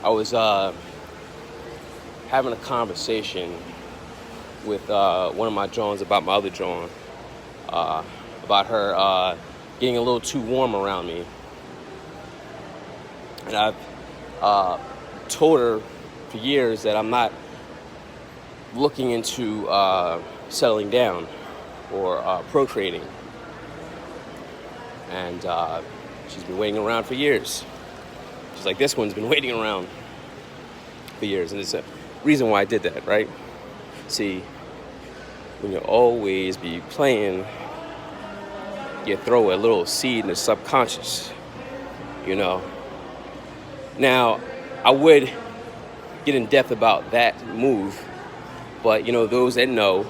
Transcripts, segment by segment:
I was having a conversation with one of my Johns about my other John, about her getting a little too warm around me. And I've told her for years that I'm not looking into settling down or procreating. And she's been waiting around for years. Just like this one's been waiting around for years. And it's a reason why I did that, right? See, when you always be playing, you throw a little seed in the subconscious, you know. Now, I would get in depth about that move, but, you know, those that know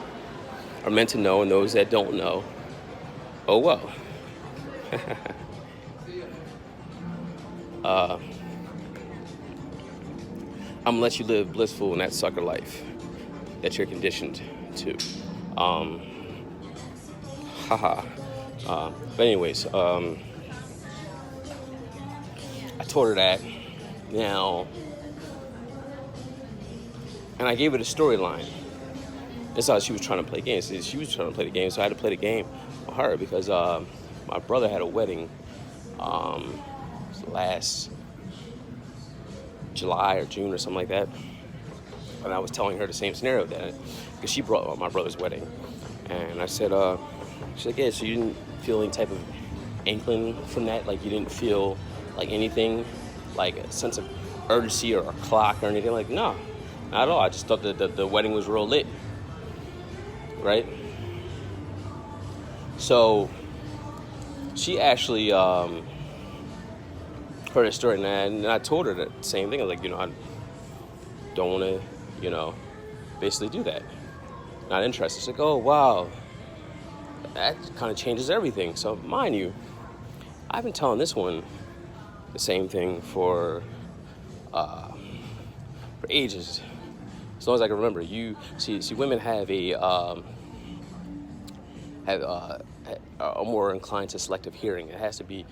are meant to know, and those that don't know, oh well. I'm gonna let you live blissful in that sucker life that you're conditioned to. But anyways, I told her that now, and I gave it a storyline. That's how she was trying to play games. She was trying to play the game, so I had to play the game with her because my brother had a wedding last July or June or something like that, and I was telling her the same scenario that because she brought up my brother's wedding, and I said, she's like, yeah, so you didn't feel any type of inkling from that? Like you didn't feel like anything, like a sense of urgency or a clock or anything? Like, no, not at all. I just thought that the wedding was real lit, right? So she actually heard a story, and I told her the same thing. I was like, you know, I don't want to, you know, basically do that. Not interested. She's like, oh, wow. That kind of changes everything. So, mind you, I've been telling this one the same thing for ages. As long as I can remember. You see, women have are more inclined to selective hearing. It has to be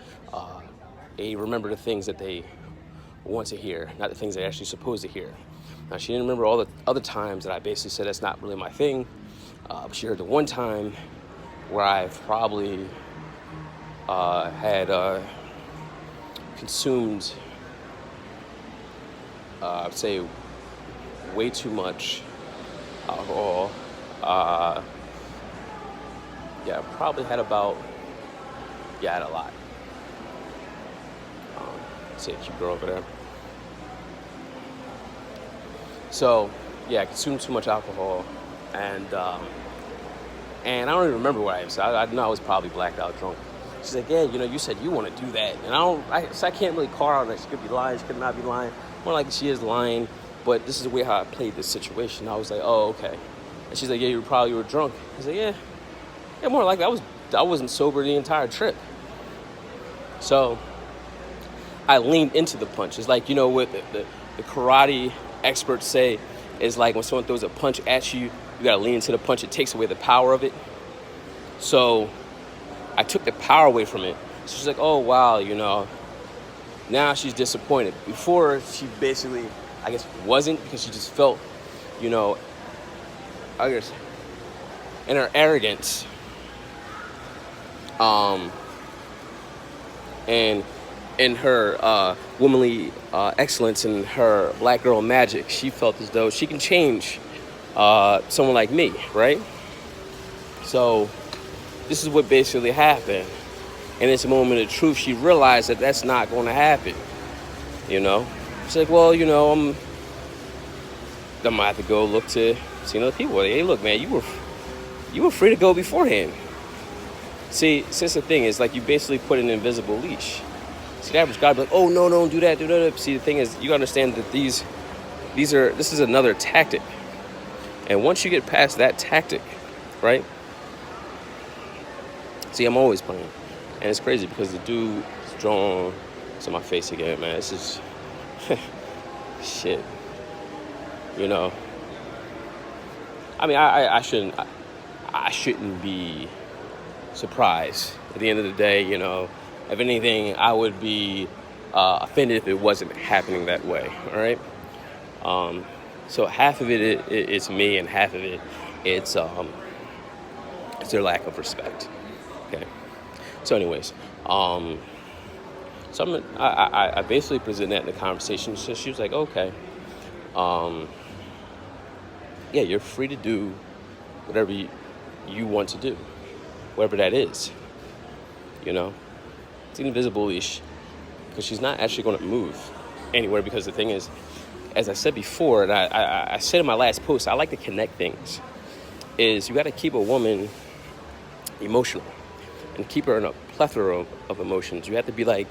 they remember the things that they want to hear, not the things they're actually supposed to hear. Now, she didn't remember all the other times that I basically said that's not really my thing. But she heard the one time where I've probably had consumed, I'd say, way too much alcohol. Probably had about, I had a lot. See a cute girl over there. So, I consumed too much alcohol, and I don't even remember what I was. I know I was probably blacked out drunk. She's like, yeah, you know, you said you want to do that, and I can't really call her out that she could be lying, she could not be lying. More like she is lying, but this is the way how I played this situation. I was like, oh, okay. And she's like, yeah, you were drunk. I was like, yeah, more like I wasn't sober the entire trip. So I leaned into the punch. It's like, you know what the karate experts say is like when someone throws a punch at you, you gotta lean into the punch. It takes away the power of it. So I took the power away from it. So she's like, oh, wow, you know, now she's disappointed. Before, she basically, I guess, wasn't, because she just felt, you know, I guess, in her arrogance, and in her womanly excellence and her black girl magic, she felt as though she can change someone like me, right? So this is what basically happened. In this moment of truth, she realized that that's not going to happen, you know? She's like, well, you know, I'm going to have to go look to see other people. Like, hey, look, man, you were free to go beforehand. See, since the thing is, like, you basically put an invisible leash. See, the average guy be like, oh, no, don't do that, do that. See, the thing is, you understand that this is another tactic. And once you get past that tactic, right? See, I'm always playing. And it's crazy because the dude is drawn to my face again, man. This is shit. You know. I mean, I shouldn't be surprised. At the end of the day, you know, if anything, I would be offended if it wasn't happening that way. All right. So half of it's me, and half of it's their lack of respect. Okay. So, anyways, so I basically presented that in the conversation. So she was like, okay, yeah, you're free to do whatever you want to do, whatever that is. You know, it's an invisible leash because she's not actually going to move anywhere. Because the thing is, as I said before, and I said in my last post, I like to connect things. Is you got to keep a woman emotional and keep her in a plethora of emotions. You have to be like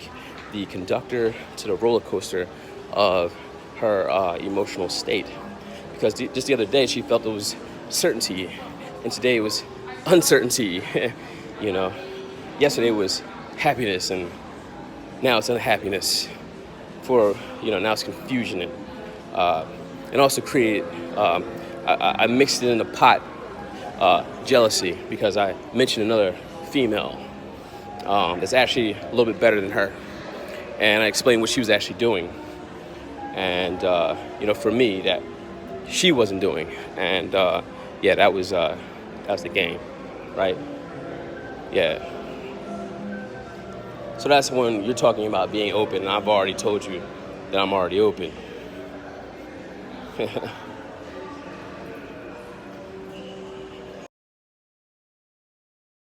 the conductor to the roller coaster of her emotional state. Because just the other day she felt it was certainty, and today it was uncertainty. You know, yesterday was happiness, and now it's unhappiness. Now it's confusion, and also created. I mixed it in a pot. Jealousy, because I mentioned another female that's actually a little bit better than her, and I explained what she was actually doing, and for me that she wasn't doing, and that was the game, right? Yeah. So that's when you're talking about being open, and I've already told you that I'm already open.